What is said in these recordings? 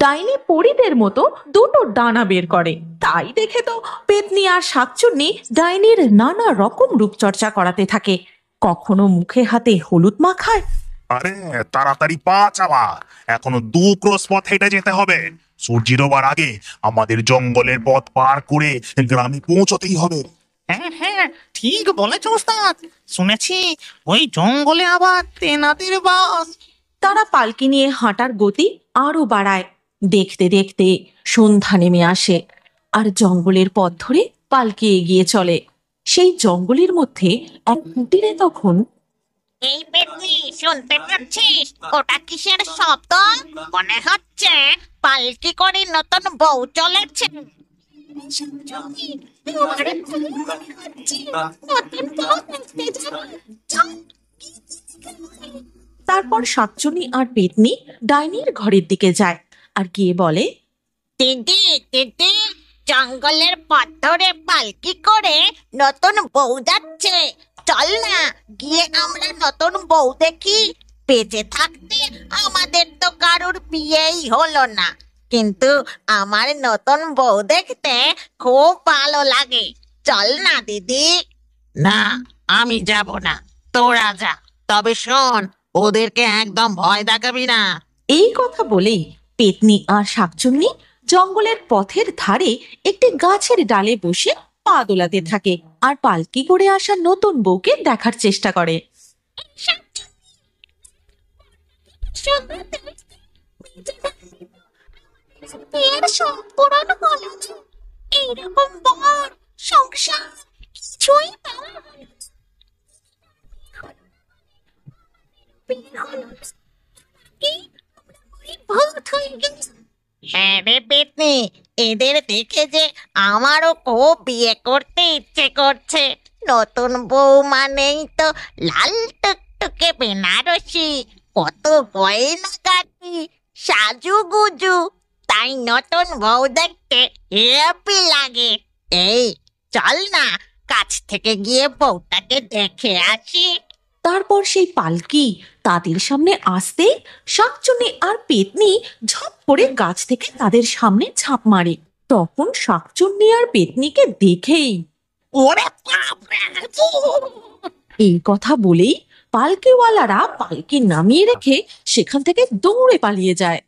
ডাইনি পরীদের মতো দুটো ডানা বের করে। তাই দেখে তো পেতনি আর শাকচুন্নি ডাইনির নানা রকম রূপচর্চা করাতে থাকে। কখনো মুখে হাতে হলুদ মাখায়। আরে তাড়াতাড়ি পা চালা, এখনো 2 ক্রোশ পথ হেঁটে যেতে হবে। সূর্য ডোবার আগে আমাদের জঙ্গলের পথ পার করে গ্রামে পৌঁছতেই হবে। হ্যাঁ হ্যাঁ, ঠিক বলেছ ওস্তাদ। শুনেছি ওই জঙ্গলে আবার তেনাদের বাস। তারা পালকি নিয়ে হাঁটার গতি আরো বাড়ায়। দেখতে দেখতে সন্ধ্যা নেমে আসে, আর জঙ্গলের পথ ধরে পালকি এগিয়ে চলে। সেই জঙ্গলের মধ্যে এক কুটিরে তখন এই পেতনি, শুনতে পাচ্ছিস? ওটা কিসের শব্দ? মনে হচ্ছে পালকি করে নতুন বউ চলেছে। তারপর শাকচুন্নি আর পেতনি ডাইনির ঘরের দিকে যায় আর গিয়ে বলে, দিদি দিদি, জঙ্গলের পথ ধরে পালকি করে নতুন বউ যাচ্ছে। চল না, গিয়ে আমরা নতুন বউ দেখি। বেঁচে থাকতে আমাদের তো কারোর বিয়েই হলো না, কিন্তু আমার নতুন বউ দেখতে খুব ভালো লাগে। চল না দিদি। না, আমি যাব না, তোরা যা। তবে শোন, ওদেরকে একদম ভয় দেখাবি না। এই কথা বলেই পেতনি আর শাকচুন্নি জঙ্গলের পথের ধারে একটি গাছের ডালে বসে পা দোলাতে থাকে আর পালকি করে আসা নতুন বউকে দেখার চেষ্টা করে। এইরকম বর সংসার কিছুই পাওয়া হ্যাঁ রে পেতনি, এদের দেখে যে আমারও খুব বিয়ে করতে ইচ্ছে করছে। নতুন বউ মানেই তো লাল টুকটুকে বেনারসি, কত গয়না গাটি, সাজুগুজু। তাই নতুন বউ দেখতে হ্যাপি লাগে। এই চল না, কাছ থেকে গিয়ে বউটাকে দেখে আসি। তারপর সেই পালকি তাদের সামনে আসতেই শাকচুন্নি আর পেতনি ঝপ করে গাছ থেকে তাদের সামনে ঝাঁপ মারে। তখন শাকচুন্নি আর পেতনিকে দেখেই ওরে বাপরে! এই কথা বলেই পালকিওয়ালারা পালকি নামিয়ে রেখে সেখান থেকে দৌড়ে পালিয়ে যায়।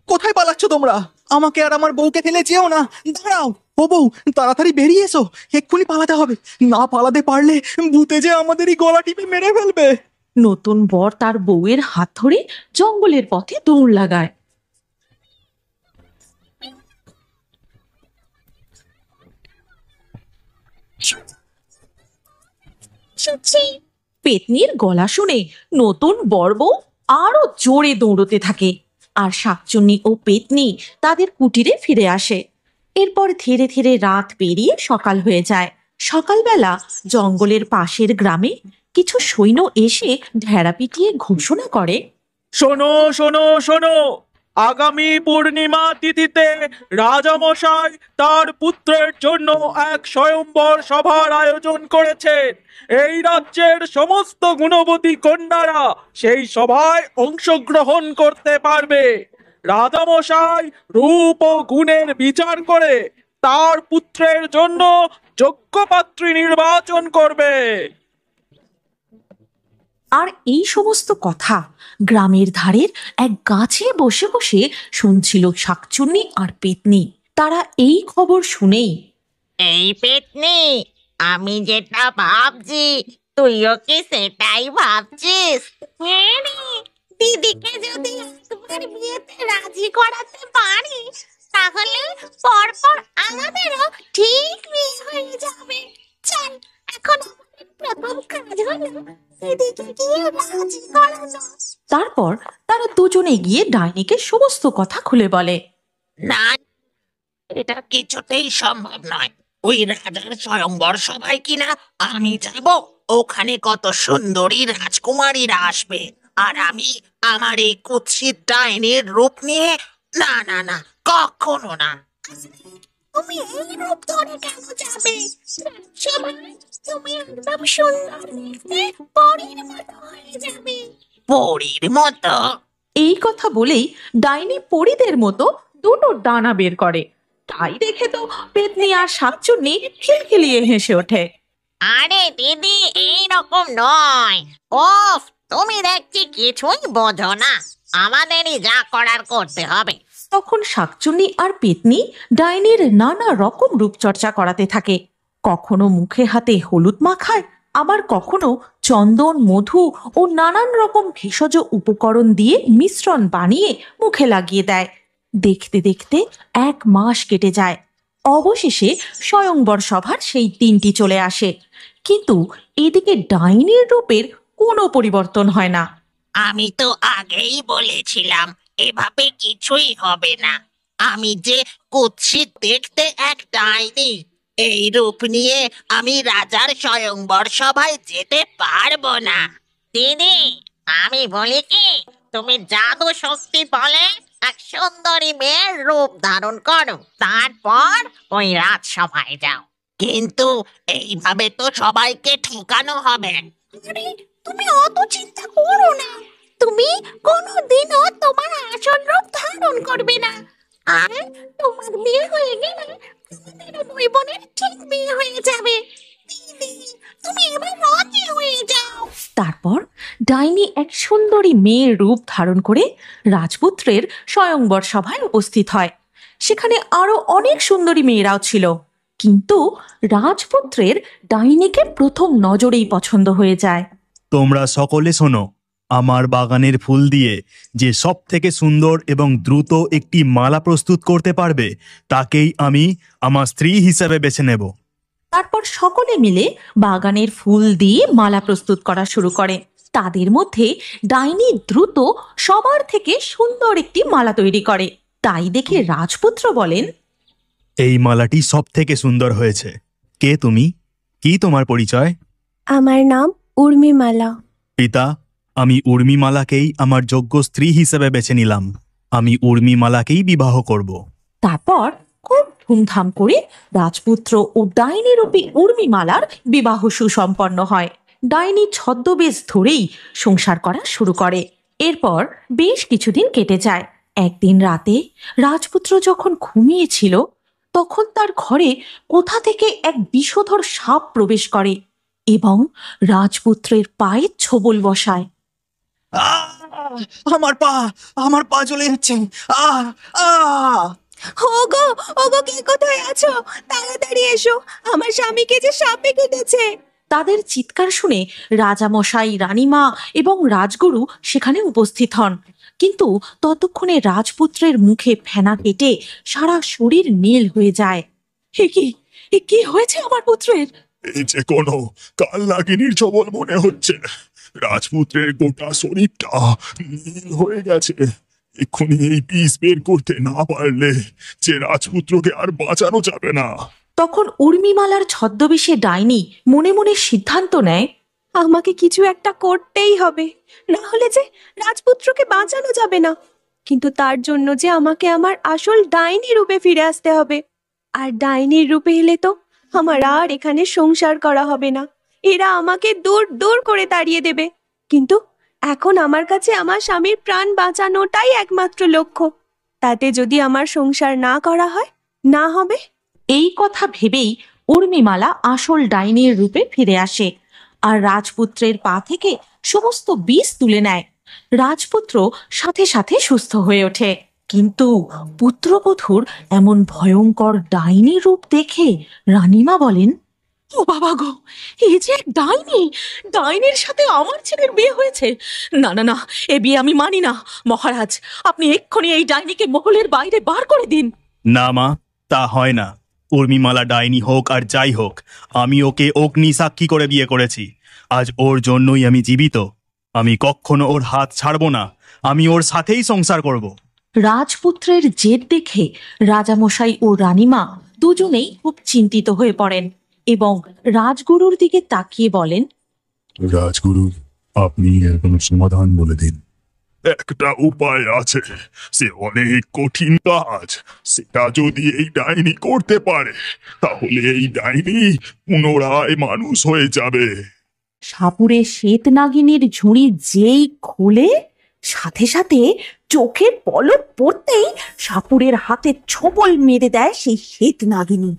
কোথায় পালাচ্ছ তোমরা? আমাকে আর আমার বউকে ফেলে যেও না, দাঁড়াও। ও বউ, তাড়াতাড়ি বেরিয়ে এসো, এক্ষুনি পালাতে হবে। না পালাতে পারলে ভূতে যে আমাদেরই গলা টিপে মেরে ফেলবে। নতুন বর তার বউয়ের হাত ধরে জঙ্গলের পথে দৌড় লাগায়। পেতনির গলা শুনে নতুন বর বউ আরো জোরে দৌড়তে থাকে, আর শাকচুন্নি ও পেতনি তাদের কুটিরে ফিরে আসে। এরপর ধীরে ধীরে রাত পেরিয়ে সকাল হয়ে যায়। সকালবেলা জঙ্গলের পাশের গ্রামে কিছু সৈন্য এসে ঢেড়া পিটিয়ে ঘোষণা করে, শোনো শোনো শোনো, আগামী পূর্ণিমা তিথিতে রাজামশাই তার পুত্রের জন্য এক স্বয়ম্বর সভার আয়োজন করেছেন। এই রাজ্যের সমস্ত গুণবতী কন্যারা সেই সভায় অংশগ্রহণ করতে পারবে। রাজামশাই রূপ ও গুণের বিচার করে তার পুত্রের জন্য যোগ্য পাত্রী নির্বাচন করবে। আর এই সমস্ত কথা গ্রামের ধারের এক গাছে বসে বসে শুনছিল শাকচুন্নি আর পেতনি। তারা এই খবর শুনেই, এই পেতনি, আমি যেটা ভাবছি তুইও কি সেটাই ভাবছিস? হ্যাঁ রে, দিদিকে যদি একবার বিয়েতে রাজি করাতে পারি, তাহলে পরপর আমাদেরও ঠিক বিয়ে হয়ে যাবে। চল, এখন আমাদের প্রথম কাজ হলো দিদিকে গিয়ে রাজি করানো। তারপর তারা দুজনে গিয়ে ডাইনিকে সমস্ত কথা খুলে বলে। না, এটা কিছুতেই সম্ভব নয়। ওই রাজার স্বয়ম্বর সভায় কিনা আমি যাব, ওখানে কত সুন্দরী রাজকুমারীরা আসবে, আর আমি আমার এই কুৎসিত ডাইনির রূপ নিয়ে? না না না, কখনো না। তুমি এই রূপ ধরে কেন যাবে? সবাই তুমি একদম সুন্দর দেখতে পরীর মতো হয়ে যাবে। পরীর মতো? এই কথা বলেই ডাইনি পরীদের মতো দুটো ডানা বের করে। তাই দেখে তো পেতনি আর শাকচুন্নি খিলখিলিয়ে হেসে ওঠে। আরে দিদি, এই রকম নয়। ওফ, তুমি দেখছি কিছুই বোঝো না। আমাদেরই যা করার করতে হবে। তখন শাকচুন্নি আর পেতনি ডাইনির নানা রকম রূপচর্চা করাতে থাকে। কখনো মুখে হাতে হলুদ মাখায়, আবার কখনো চন্দন, মধু ও নানান রকম ভেষজ উপকরণ দিয়ে মিশ্রণ বানিয়ে মুখে লাগিয়ে দেয়। দেখতে দেখতে 1 মাস কেটে যায়। অবশেষে স্বয়ংবর সভার সেই দিনটি চলে আসে, কিন্তু এদিকে ডাইনির রূপের কোনো পরিবর্তন হয় না। আমি তো আগেই বলেছিলাম এভাবে কিছুই হবে না। আমি যে কুৎসিত দেখতে এক ডাইনি, এই রূপ নিয়ে আমি রাজার স্বয়ংবর সভায় যেতে পারবো না। দিদি, আমি বলি কি, তুমি জাদু শক্তি বলে এক সুন্দরী মেয়ের রূপ ধারণ করো, তারপর ওই রাজসভায় যাও। কিন্তু এইভাবে তো সবাইকে ঠকানো হবে। আরে, তুমি অত চিন্তা করো না। তুমি কোনোদিনও তোমার আসল রূপ ধারণ করবে না। আর তোমার বিয়ে হয়ে গেলে তোমাদের দুই বোনের ঠিক বিয়ে হয়ে যাবে। দিদি, তুমি এবার রাজি হয়ে যাও। তারপর ডাইনি এক সুন্দরী মেয়ের রূপ ধারণ করে রাজপুত্রের স্বয়ংবর সভায় উপস্থিত হয়। সেখানে আরো অনেক সুন্দরী মেয়েরাও ছিল, কিন্তু রাজপুত্রের ডাইনিকে প্রথম নজরেই পছন্দ হয়ে যায়। তোমরা সকলে শোনো, আমার বাগানের ফুল দিয়ে যে সব থেকে সুন্দর এবং দ্রুত একটি মালা প্রস্তুত করতে পারবে তাকেই আমি আমার স্ত্রী হিসেবে বেছে নেব। তারপর সকলে মিলে বাগানের ফুল দিয়ে মালা প্রস্তুত করা শুরু করে। তাদের মধ্যে ডাইনি দ্রুত সবার থেকে সুন্দর একটি মালা তৈরি করে। তাই দেখে রাজপুত্র বলেন, এই মালাটি সব থেকে সুন্দর হয়েছে। কে তুমি? কি তোমার পরিচয়? আমার নাম উর্মিমালা। পিতা, আমি উর্মিমালাকেই আমার যোগ্য স্ত্রী হিসেবে বেছে নিলাম। আমি উর্মিমালাকেই বিবাহ করব। তারপর খুব ধুমধাম করে রাজপুত্র ও ডাইনি রূপী উর্মিমালার বিবাহ সুসম্পন্ন হয়। ডাইনি ছদ্মবেশ ধরেই সংসার করা শুরু করে। এরপর বেশ কিছুদিন কেটে যায়। একদিন রাতে রাজপুত্র যখন ঘুমিয়েছিল, তখন তার ঘরে কোথা থেকে এক বিষধর সাপ প্রবেশ করে এবং রাজপুত্রের পায়ে ছোবল বসায়। আহ! আমার পা জ্বলে যাচ্ছে। আহ আহ ওগো, ওগো, কে কোথায় আছো? তাড়াতাড়ি এসো, আমার স্বামীকে যে সাপে কেটেছে। তাদের চিৎকার শুনে রাজামশাই, রানীমা এবং রাজগুরু সেখানে উপস্থিত হন। কিন্তু ততক্ষণে রাজপুত্রের মুখে ফেনা কেটে সারা শরীর নীল হয়ে যায়। এ কি হয়েছে আমার পুত্রের? এই যে কোনো কাল নাগিনীর ছবল মনে হচ্ছে। রাজপুত্রের গোটা শরীরটা নীল হয়ে গেছে। এক্ষুনি এই বিষ বের করতে না পারলে যে রাজপুত্রকে আর বাঁচানো যাবে না। তখন উর্মিমালার ছদ্মবেশে ডাইনি মনে মনে সিদ্ধান্ত নেয়, আমাকে কিছু একটা করতেই হবে, না হলে যে রাজপুত্রকে বাঁচানো যাবে না। কিন্তু তার জন্য যে আমাকে আমার আসল ডাইনি রূপে ফিরে আসতে হবে। আর ডাইনির রূপে এলে তো আমার আর এখানে সংসার করা হবে না। এরা আমাকে দূর দূর করে তাড়িয়ে দেবে। কিন্তু এখন আমার কাছে আমার স্বামীর প্রাণ বাঁচানোটাই একমাত্র লক্ষ্য। তাতে যদি আমার সংসার না করা হয়, না হবে। এই কথা ভেবেই উর্মিমালা আসল ডাইনির রূপে ফিরে আসে আর রাজপুত্রের পা থেকে সমস্ত বিষ তুলে নেয়। রাজপুত্র সাথে সাথে সুস্থ হয়ে ওঠে। কিন্তু পুত্রবধূর এমন ভয়ঙ্কর ডাইনি রূপ দেখে রানীমা বলেন, ও বাবা গো, এই যে এক ডাইনি! ডাইনির সাথে আমার ছেলের বিয়ে হয়েছে। না না না, এ বিয়ে আমি মানি না। মহারাজ, আপনি এক্ষুনি এই ডাইনিকে মহলের বাইরে বার করে দিন। না মা, তা হয় না। উর্মিমালা ডাইনি হোক আর যাই হোক, আমি ওকে অগ্নি সাক্ষী করে বিয়ে করেছি। আজ ওর জন্যই আমি জীবিত। আমি কখনো ওর হাত ছাড়বো না। আমি ওর সাথেই সংসার করব। রাজপুত্রের জেদ দেখে রাজামশাই ও রানীমা দুজনেই খুব চিন্তিত হয়ে পড়েন এবং রাজগুরুর দিকে তাকিয়ে বলেন, রাজগুরু, আপনি এর কোনো সমাধান বলে দিন। একটা উপায় আছে, সে অনেক কঠিন কাজ। সেটা যদি এই ডাইনি করতে পারে, তাহলে এই ডাইনি পুনরায় মানুষ হয়ে যাবে। সাপুরে শ্বেত নাগিনীর ঝুড়ি যেই খোলে, সাথে সাথে চোখের পলক পড়তেই সাপুরের হাতে ছোবল মেরে দেয় সেই শ্বেত নাগিনী।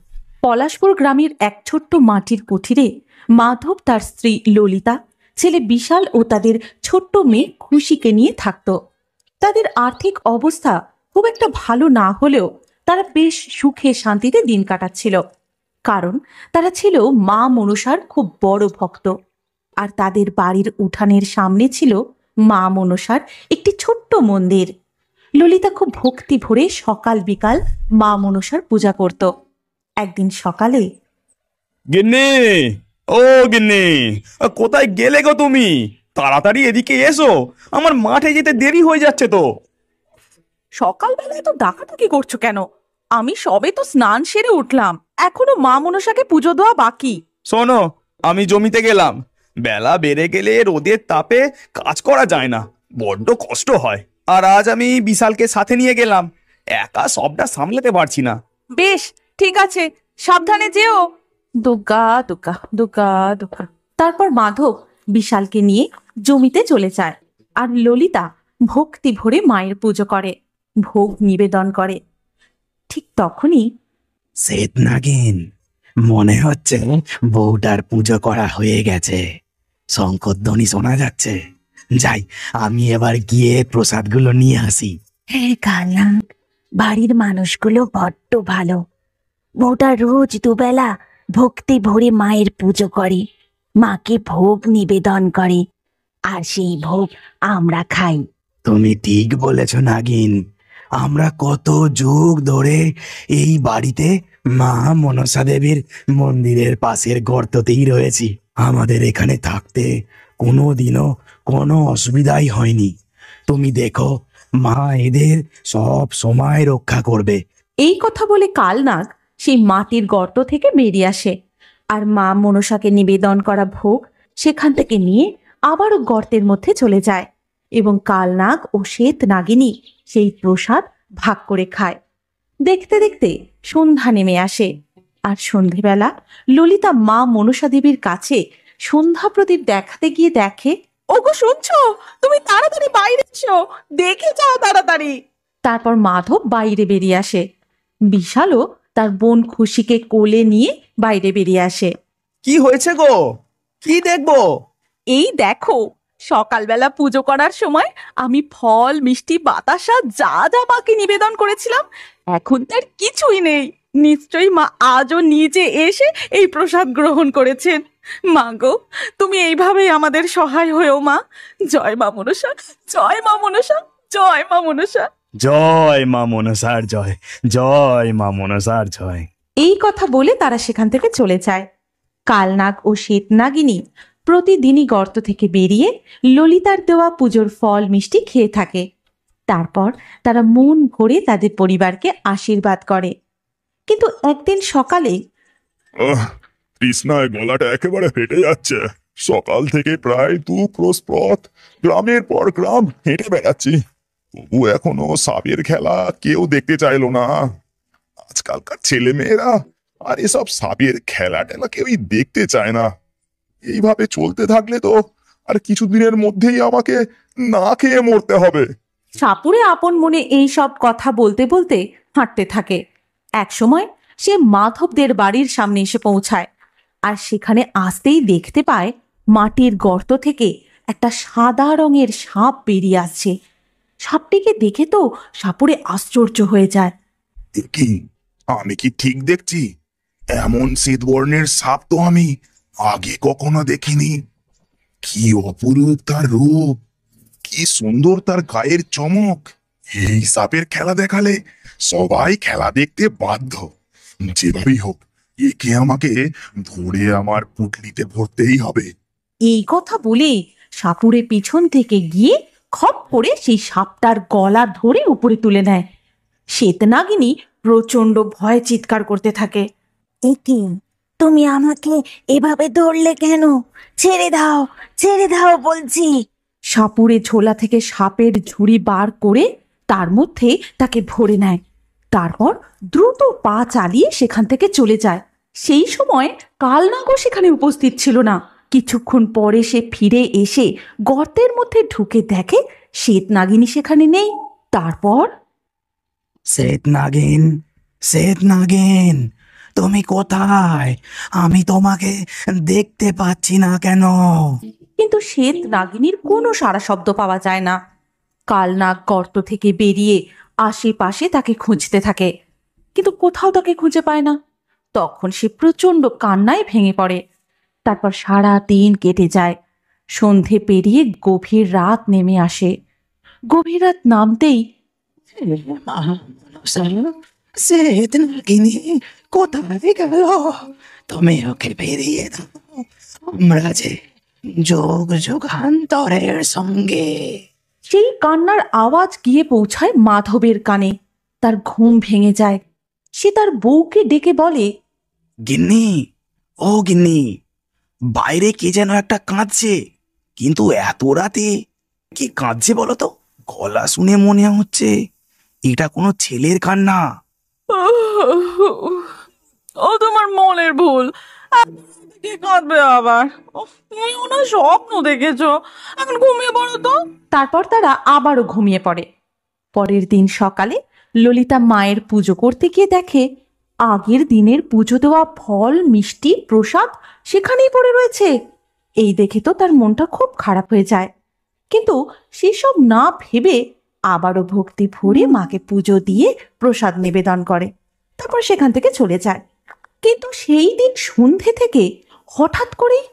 পলাশপুর গ্রামের এক ছোট্ট মাটির কুঠিরে মাধব, তার স্ত্রী ললিতা, ছেলে বিশাল ও তাদের ছোট্ট মেয়ে খুশিকে নিয়ে থাকত। তাদের আর্থিক অবস্থা খুব একটা ভালো না হলেও তারা বেশ সুখে শান্তিতে দিন কাটাচ্ছিল, কারণ তারা ছিল মা মনসার খুব বড় ভক্ত। আর তাদের বাড়ির উঠানের সামনে ছিল মা মনসার একটি ছোট্ট মন্দির। ললিতা খুব ভক্তি ভরে সকাল বিকাল মা মনসার পূজা করত। একদিন সকালে, গিন্নি, ও গিন্নি, কোথায় গেলে গো তুমি? তাড়াতাড়ি এদিকে এসো, আমার মাঠে যেতে দেরি হয়ে যাচ্ছে তো। সকালবেলায় তো ডাকাডাকি করছো কেন? আমি সবে তো স্নান সেরে উঠলাম, এখনো মা মনসাকে পুজো দেওয়া বাকি। শোনো, আমি জমিতে গেলাম। বেলা বেড়ে গেলে রোদের তাপে কাজ করা যায় না, বড্ড কষ্ট হয়। আর আজ আমি বিশালকে সাথে নিয়ে গেলাম, একা সবটা সামলাতে পারছি না। বেশ, ঠিক আছে, সাবধানে যেও। দুগ্গা দুগ্গা দুগ্গা দুগ্গা। তারপর মাধব বিশালকে নিয়ে জমিতে চলে যায়, আর ললিতা ভক্তি ভরে মায়ের পুজো করে, ভোগ নিবেদন করে। ঠিক তখনই শ্বেত নাগিন, মনে হচ্ছে বউটার পুজো করা হয়ে গেছে। শঙ্করধ্বনি শোনা যাচ্ছে। যাই, আমি এবার গিয়ে প্রসাদগুলো নিয়ে আসি। হ্যাঁ কালনাগ, বাড়ির মানুষগুলো বড্ড ভালো। বউটা রোজ দুবেলা ভক্তি ভরে মায়ের পুজো করে, মাকে ভোগ নিবেদন করে, আর সেই ভোগ আমরা খাই। তুমি ঠিক বলেছ নাগিন, আমরা কত যুগ ধরে এই বাড়িতে মা মনসা দেবীর মন্দিরের পাশের গর্ততেই রয়েছি। আমাদের এখানে থাকতে কোনোদিনও কোনো অসুবিধাই হয়নি। তুমি দেখো, মা এদের সব সময় রক্ষা করবে। এই কথা বলে কালনাগ সেই মাটির গর্ত থেকে বেরিয়ে আসে, আর মা মনসাকে নিবেদন করা ভোগ সেখান থেকে নিয়ে আবারও গর্তের মধ্যে চলে যায়, এবং কালনাগ ও শ্বেত নাগিনী সেই প্রসাদ ভাগ করে খায়। দেখতে দেখতে সন্ধ্যা নেমে আসে, আর সন্ধেবেলা ললিতা মা মনসা দেবীর কাছে সন্ধ্যা প্রদীপ দেখাতে গিয়ে দেখে, ওগো শুনছো, তুমি তাড়াতাড়ি বাইরে এসো, দেখে যাও তাড়াতাড়ি। তারপর মাধব বাইরে বেরিয়ে আসে, বিশালও তার বোন খুশিকে কোলে নিয়ে বাইরে বেরিয়ে আসে। কি হয়েছে গো? কি দেখবো? এই দেখো, সকালবেলা পুজো করার সময় আমি ফল, মিষ্টি, বাতাসা যা যা মাকে নিবেদন করেছিলাম, এখন তার কিছুই নেই। নিশ্চয়ই মা আজও নিজে এসে এই প্রসাদ গ্রহণ করেছেন। মা গো, তুমি এইভাবেই আমাদের সহায় হয়েও মা। জয় মা মনসা, জয় মা মনসা, জয় মা মনসা। জয় মা মনসার জয়, জয় মা মনসার জয়। এই কথা বলে তারা সেখান থেকে চলে যায়। কালনাগ ও শ্বেত নাগিনী প্রতিদিনই গর্ত থেকে বেরিয়ে ললিতার দেওয়া পুজোর ফল মিষ্টি খেয়ে থাকে। তারপর তারা মন ভরে তাদের পরিবারকে আশীর্বাদ করে। কিন্তু একদিন সকালে, তৃষ্ণায় গলাটা একেবারে ফেটে যাচ্ছে। সকাল থেকে প্রায় 2 ক্রোশ পথ গ্রামের পর গ্রাম হেঁটে বেড়াচ্ছি, তবু এখনো সাপের খেলা কেউ দেখতে চাইলো না। আজকালকার ছেলে মেয়েরা আর এসব সাপের খেলা টেলা কেউই দেখতে চায় না। এইভাবে চলতে থাকলে তো আর কিছুদিনের মধ্যেই আমাকে না খেয়ে মরতে হবে। সাপুরে আপন মনে এই সব কথা বলতে বলতে হাঁটতে থাকে। একসময় সে মাধবদের বাড়ির সামনে এসে পৌঁছায়, আর সেখানে আসতেই দেখতে পায় মাটির গর্ত থেকে একটা সাদা রঙের সাপ বেরিয়ে আসছে। সাপটিকে দেখে তো সাপুরে আশ্চর্য হয়ে যায়। কি, আমি কি ঠিক দেখছি? এমন শ্বেতবর্ণের সাপ তো আমি আগে কখনো দেখিনি। কি অপরূপ তার রূপ, কি সুন্দর তার গায়ের চমক। এই সাপের খেলা দেখালে সবাই খেলা দেখতে বাধ্য। যেভাবেই হোক, একে আমাকে ধরে আমার পুঁটলিতে ভরতেই হবে। এই কথা বলে সাপুরে পিছন থেকে গিয়ে খপ করে সেই সাপটার গলা ধরে উপরে তুলে নেয়। শ্বেতনাগিনী প্রচন্ড ভয়ে চিৎকার করতে থাকে। একি, তুমি আমাকে এভাবে ধরলে কেন? ছেড়ে দাও, ছেড়ে দাও বলছি। সাপুড়ে ঝোলা থেকে সাপের ঝুড়ি বার করে তার মধ্যে তাকে ভরে নেয়। তারপর দ্রুত পা চালিয়ে সেখান থেকে চলে যায়। সেই সময় কালনাগও সেখানে উপস্থিত ছিল না। কিছুক্ষণ পরে সে ফিরে এসে গর্তের মধ্যে ঢুকে দেখে শ্বেত নাগিনী সেখানে নেই। তারপর, শ্বেত নাগিন, তুমি কোথায়? আমি তোমাকে দেখতে পাচ্ছি না কেন? কিন্তু শ্বেত নাগিনীর কোনো সাড়া শব্দ পাওয়া যায় না। কালনাগ গর্ত থেকে বেরিয়ে আশেপাশে তাকে খুঁজতে থাকে, কিন্তু কোথাও তাকে খুঁজে পায় না। তখন সে প্রচণ্ড কান্নায় ভেঙে পড়ে। তারপর সারা দিন কেটে যায়। সন্ধে পেরিয়ে গভীর রাত নেমে আসে। গভীর রাত নামতেই শ্বেত নাগিনী কোথায় গেল? তুমি ওকে বেরিয়ে দাও। আমরা যে যুগ যুগান্তরের সঙ্গে। সেই কান্নার আওয়াজ গিয়ে পৌঁছায় মাধবের কানে। তার ঘুম ভেঙে যায়। সে তার বউকে ডেকে বলে, গিন্নি, ও গিন্নি, বাইরে কে যেন একটা কাঁদছে, কিন্তু এত রাতে কি কাঁদছে বলো তো? গলা শুনে মনে হচ্ছে এটা কোনো ছেলের কান্না। ও তোমার মনের ভুল। কে কাঁদবে আবার? তুমি ওনার স্বপ্ন দেখেছো। এখন ঘুমিয়ে পড়ো তো। তারপর তারা আবারও ঘুমিয়ে পড়ে। পরের দিন সকালে ললিতা মায়ের পুজো করতে গিয়ে দেখে আগের দিনের পুজো দেওয়া ফল, মিষ্টি, প্রসাদ সেখানেই পড়ে রয়েছে। এই দেখে তো তার মনটা খুব খারাপ হয়ে যায়। কিন্তু সেসব না ভেবে আবারও ভক্তি ভরে মাকে পুজো দিয়ে প্রসাদ নিবেদন করে। তারপর সেখান থেকে চলে যায়। কিন্তু সেই দিন সন্ধে থেকে হঠাৎ করেই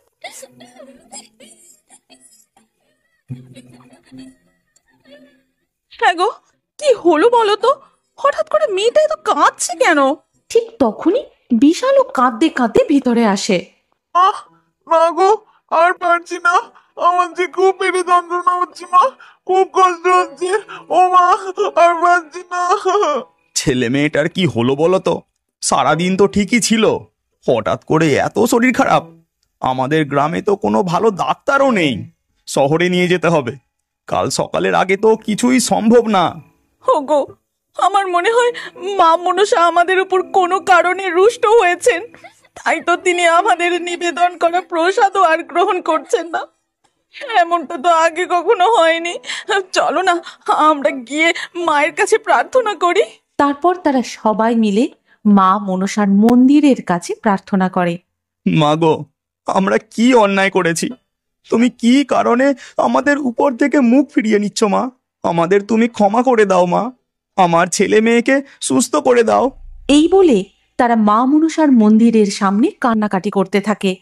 হ্যাঁ গো, কি হলো বলো তো? হঠাৎ করে মেয়েটা এত কাঁদছে কেন? ঠিক তখনই বিশালও কাঁদতে কাঁদতে ভিতরে আসে। মা গো, আর পারছি না। আমার যে খুব পেটে যন্ত্রণা হচ্ছে মা, খুব কষ্ট হচ্ছে। ও মা, আর পারছি না। ছেলে মেয়েটার কি হলো বলো তো? সারাদিন তো ঠিকই ছিল, হঠাৎ করে এত শরীর খারাপ। আমাদের গ্রামে তো কোনো ভালো ডাক্তারও নেই, শহরে নিয়ে যেতে হবে। কাল সকালের আগে তো কিছুই সম্ভব না। ওগো, আমার মনে হয় মা মনসা আমাদের উপর কোনো কারণে রুষ্ট হয়েছেন, তাই তো তিনি আমাদের নিবেদন করা প্রসাদও আর গ্রহণ করছেন না। এমনটা তো আগে কখনো হয়নি। চলো না, আমরা গিয়ে মায়ের কাছে প্রার্থনা করি। তারপর তারা সবাই মিলে মা মনসার মন্দিরের কাছে প্রার্থনা করে। মা গো, আমরা কি অন্যায় করেছি? তুমি কি কারণে আমাদের উপর থেকে মুখ ফিরিয়ে নিচ্ছ মা? আমাদের তুমি ক্ষমা করে দাও মা। আমার ছেলে মেয়েকে সুস্থ করে দাও। এই বলে তারা মা মনসার মন্দিরের সামনে কান্নাকাটি করতে থাকে।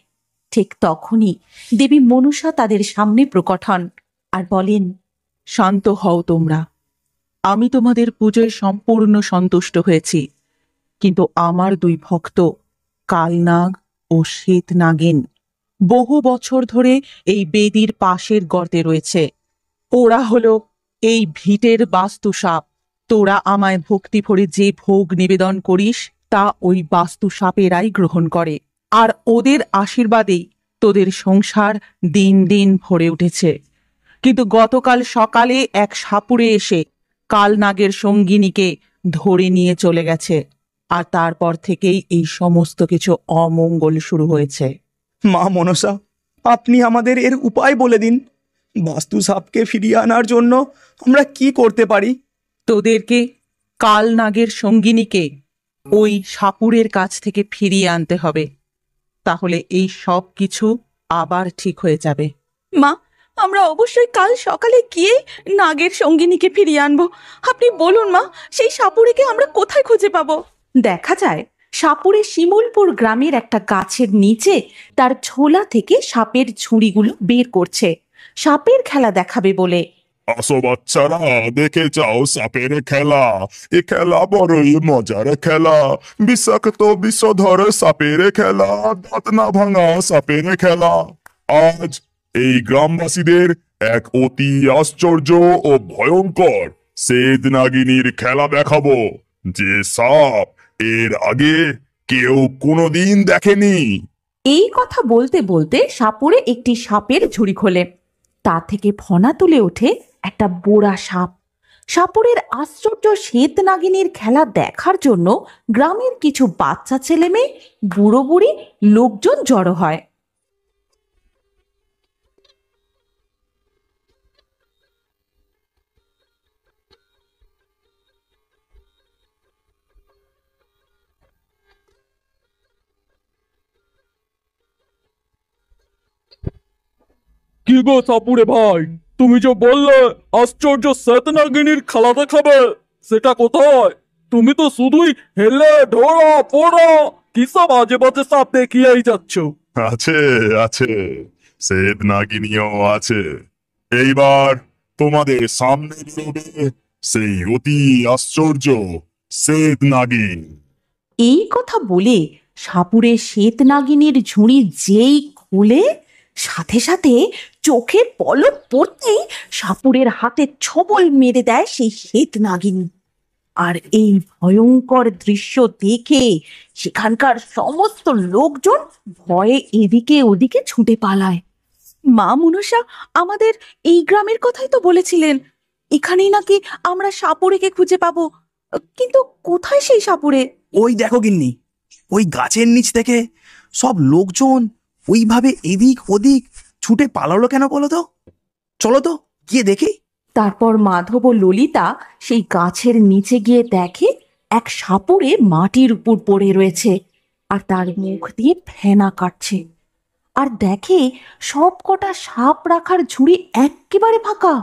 ঠিক তখনই দেবী মনসা তাদের সামনে প্রকট হন আর বলেন, শান্ত হও তোমরা। আমি তোমাদের পুজোয় সম্পূর্ণ সন্তুষ্ট হয়েছি, কিন্তু আমার দুই ভক্ত কালনাগ ও শ্বেত নাগিন বহু বছর ধরে এই বেদির পাশের গর্তে রয়েছে। ওরা হলো এই ভিটের বাস্তু সাপ। তোরা আমায় ভক্তি ভরে যে ভোগ নিবেদন করিস তা ওই বাস্তু সাপেরাই গ্রহণ করে, আর ওদের আশীর্বাদেই তোদের সংসার দিন দিন ভরে উঠেছে। কিন্তু গতকাল সকালে এক সাপুড়ে এসে কালনাগের সঙ্গিনীকে ধরে নিয়ে চলে গেছে, আর তারপর থেকেই এই সমস্ত কিছু অমঙ্গল শুরু হয়েছে। মা মনসা, আপনি আমাদের এর উপায় বলে দিন। বাস্তু সাপকে ফিরিয়ে আনার জন্য আমরা কি করতে পারি? তোদেরকে কালনাগের সঙ্গিনীকে ওই সাপুরের কাছ থেকে ফিরিয়ে আনতে হবে, তাহলে এই সব কিছু আবার ঠিক হয়ে যাবে। মা, আমরা অবশ্যই কাল সকালে গিয়ে নাগের সঙ্গিনীকে ফিরিয়ে আনবো। আপনি বলুন মা, সেই সাপুরেকে আমরা কোথায় খুঁজে পাবো? দেখা যায় সাপুরে শিমুলপুর গ্রামের একটা গাছের নিচে তার ঝোলা থেকে সাপের ঝুড়িগুলো বের করছে, সাপের খেলা দেখাবে বলে। আসো বাচ্চারা, দেখে যাও সাপের খেলা। এ খেলা বড়ই মজার খেলা। বিষাক্ত বিষধর সাপের খেলা, দাঁত না ভাঙা সাপের খেলা। আজ এই গ্রামবাসীদের এক অতি আশ্চর্য ও ভয়ঙ্কর শ্বেত নাগিনীর খেলা দেখাবো, যে সাপ এর আগে কেউ কোনোদিন দেখেনি। এই কথা বলতে বলতে সাপুরে একটি সাপের ঝুড়ি খোলে। তা থেকে ফনা তুলে ওঠে একটা বোড়া সাপ। সাপুরের আশ্চর্য শ্বেত নাগিনীর খেলা দেখার জন্য গ্রামের কিছু বাচ্চা ছেলে মেয়ে, বুড়ো বুড়ি লোকজন জড়ো হয়। কি গো সাপুরে ভাই, তুমি যে বললে আশ্চর্য শ্বেতনাগিনীর খেলা দেখাবে, সেটা কোথায়? তুমি তো শুধুই হেলে ঢোড়া পোড়া কিসব আজে বাজে সাপ দেখিয়েই যাচ্ছ। আছে আছে, শ্বেত নাগিনীও আছে। এইবার তোমাদের সামনে বেরোবে সেই অতি আশ্চর্য শ্বেত নাগিন। এই কথা বলে সাপুরে শ্বেত নাগিনীর ঝুড়ি যেই খুলে, সাথে সাথে চোখের পলক পড়তেই সাপুরের হাতে ছবল মেরে দেয় সেই শ্বেত নাগিনী। আর এই ভয়ঙ্কর দৃশ্য দেখে সেখানকার সমস্ত লোকজন ভয়ে এদিকে ওদিকে ছুটে পালায়। মা মনসা আমাদের এই গ্রামের কথাই তো বলেছিলেন, এখানেই নাকি আমরা সাপুরেকে খুঁজে পাবো। কিন্তু কোথায় সেই সাপুরে? ওই দেখো গিন্নি, ওই গাছের নিচ থেকে সব লোকজন ওইভাবে এদিক ওদিক ছুটে পালালো কেন বলো তো? চলো তো গিয়ে দেখি। তারপর মাধব ও ললিতা সেই গাছের নিচে গিয়ে দেখে এক সাপুরে মাটির উপর পড়ে রয়েছে আর তার মুখ দিয়ে ফেনা কাটছে। আর দেখে সব কটা সাপ রাখার ঝুড়ি একেবারে ফাঁকা।